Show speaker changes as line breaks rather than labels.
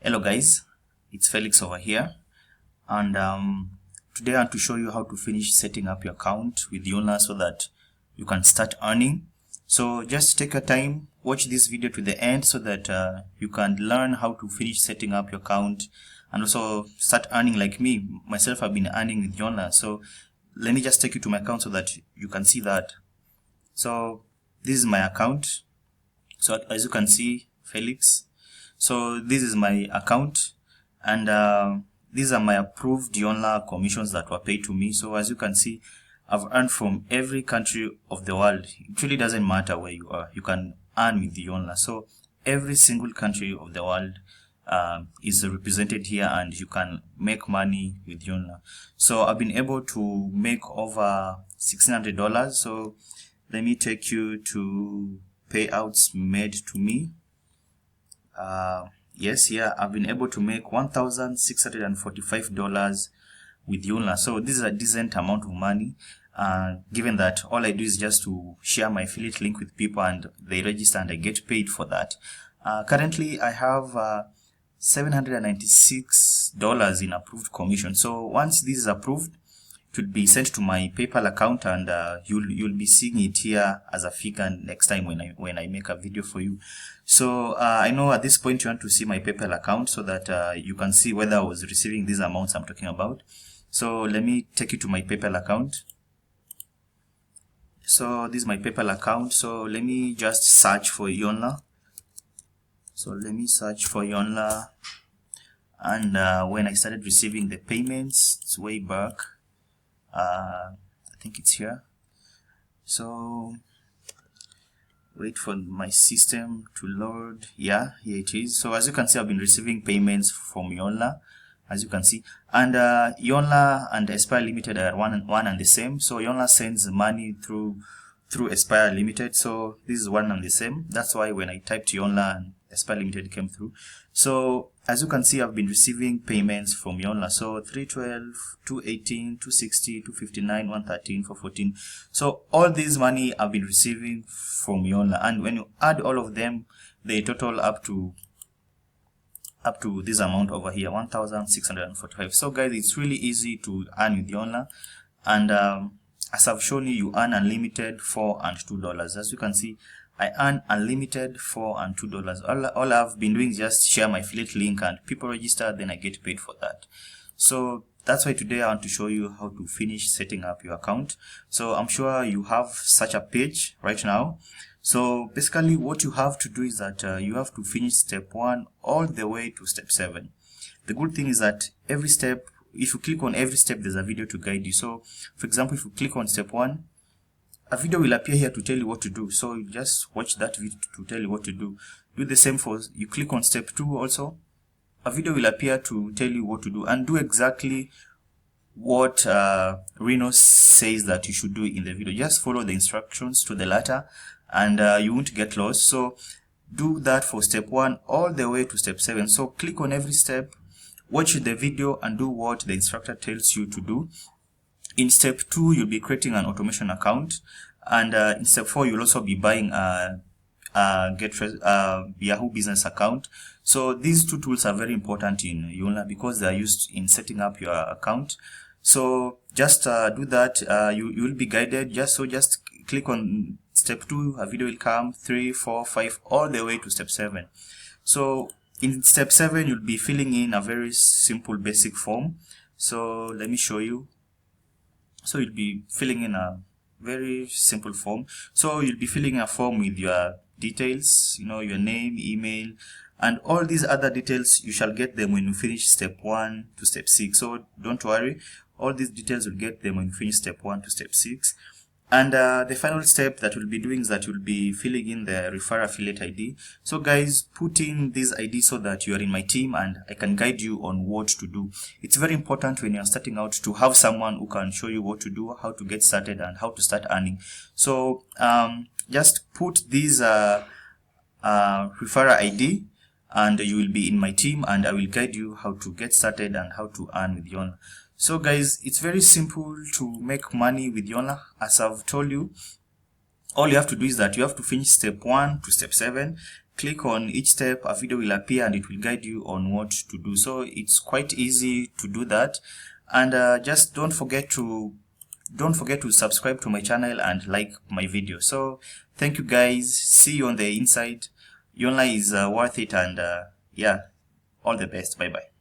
Hello guys, it's Felix over here, and today I want to show you how to finish setting up your account with Yoonla so that you can start earning. So just take your time, watch this video to the end so that you can learn how to finish setting up your account and also start earning like me. Myself, I've been earning with Yoonla. So let me just take you to my account so that you can see that. So this is my account. So as you can see, Felix. So this is my account, and these are my approved Yoonla commissions that were paid to me. So as you can see, I've earned from every country of the world. It really doesn't matter where you are, you can earn with Yoonla. So every single country of the world is represented here, and you can make money with Yoonla. So I've been able to make over $1,600. So let me take you to payouts made to me. Yes, here I've been able to make $1,645 with Yoonla. So this is a decent amount of money, given that all I do is just to share my affiliate link with people and they register and I get paid for that. Currently I have $796 in approved commission. So once this is approved, it will be sent to my PayPal account, and you'll be seeing it here as a figure next time when I make a video for you. So I know at this point you want to see my PayPal account so that you can see whether I was receiving these amounts I'm talking about. So let me take you to my PayPal account. So this is my PayPal account. So let me just search for Yoonla. So let me search for Yoonla, and when I started receiving the payments, it's way back. I think it's here. So wait for my system to load. Yeah, here it is. So as you can see, I've been receiving payments from Yoonla, as you can see, and Yoonla and Aspire Limited are one and the same. So Yoonla sends money through Aspire Limited, so this is one and the same. That's why when I typed Yoonla and Aspire Limited came through. So as you can see, I've been receiving payments from Yoonla. So 312, 218, 260, 259, 113, 414. So all this money I've been receiving from Yoonla, and when you add all of them, they total up to this amount over here, 1,645. So guys, it's really easy to earn with Yoonla, and as I've shown you, you earn unlimited $4 and $2. As you can see, I earn unlimited $4 and $2. All I've been doing is just share my affiliate link and people register, then I get paid for that. So that's why today I want to show you how to finish setting up your account. So I'm sure you have such a page right now. So basically what you have to do is that you have to finish step 1 all the way to step 7. The good thing is that every step, if you click on every step, there's a video to guide you. So for example, if you click on step 1, a video will appear here to tell you what to do. So you just watch that video to tell you what to do. Do the same for, you click on step 2 also, a video will appear to tell you what to do, and do exactly what Reno says that you should do in the video. Just follow the instructions to the letter, and you won't get lost. So do that for step 1 all the way to step 7. So click on every step, watch the video, and do what the instructor tells you to do. In step 2, you'll be creating an automation account, and in step 4, you'll also be buying a Yahoo business account. So these two tools are very important in Yoonla because they are used in setting up your account. So just do that. You will be guided. Just click on step 2, a video will come, 3, 4, 5, all the way to step 7. So in step 7, you'll be filling in a very simple basic form. So let me show you. So you'll be filling in a very simple form. So you'll be filling a form with your details, your name, email, and all these other details. You shall get them when you finish step 1 to step 6. So don't worry, all these details will get them when you finish step 1 to step 6. And the final step that we'll be doing is that you'll be filling in the refer affiliate ID. So guys, put in this ID so that you are in my team and I can guide you on what to do. It's very important when you're starting out to have someone who can show you what to do, how to get started, and how to start earning. So just put this referral ID and you will be in my team, and I will guide you how to get started and how to earn with Yoonla. So guys, it's very simple to make money with Yoonla. As I've told you, all you have to do is that you have to finish step 1 to step 7, click on each step, a video will appear and it will guide you on what to do. So it's quite easy to do that. And just don't forget to subscribe to my channel and like my video. So thank you guys, see you on the inside. Yoonla is worth it, and yeah, all the best. Bye bye.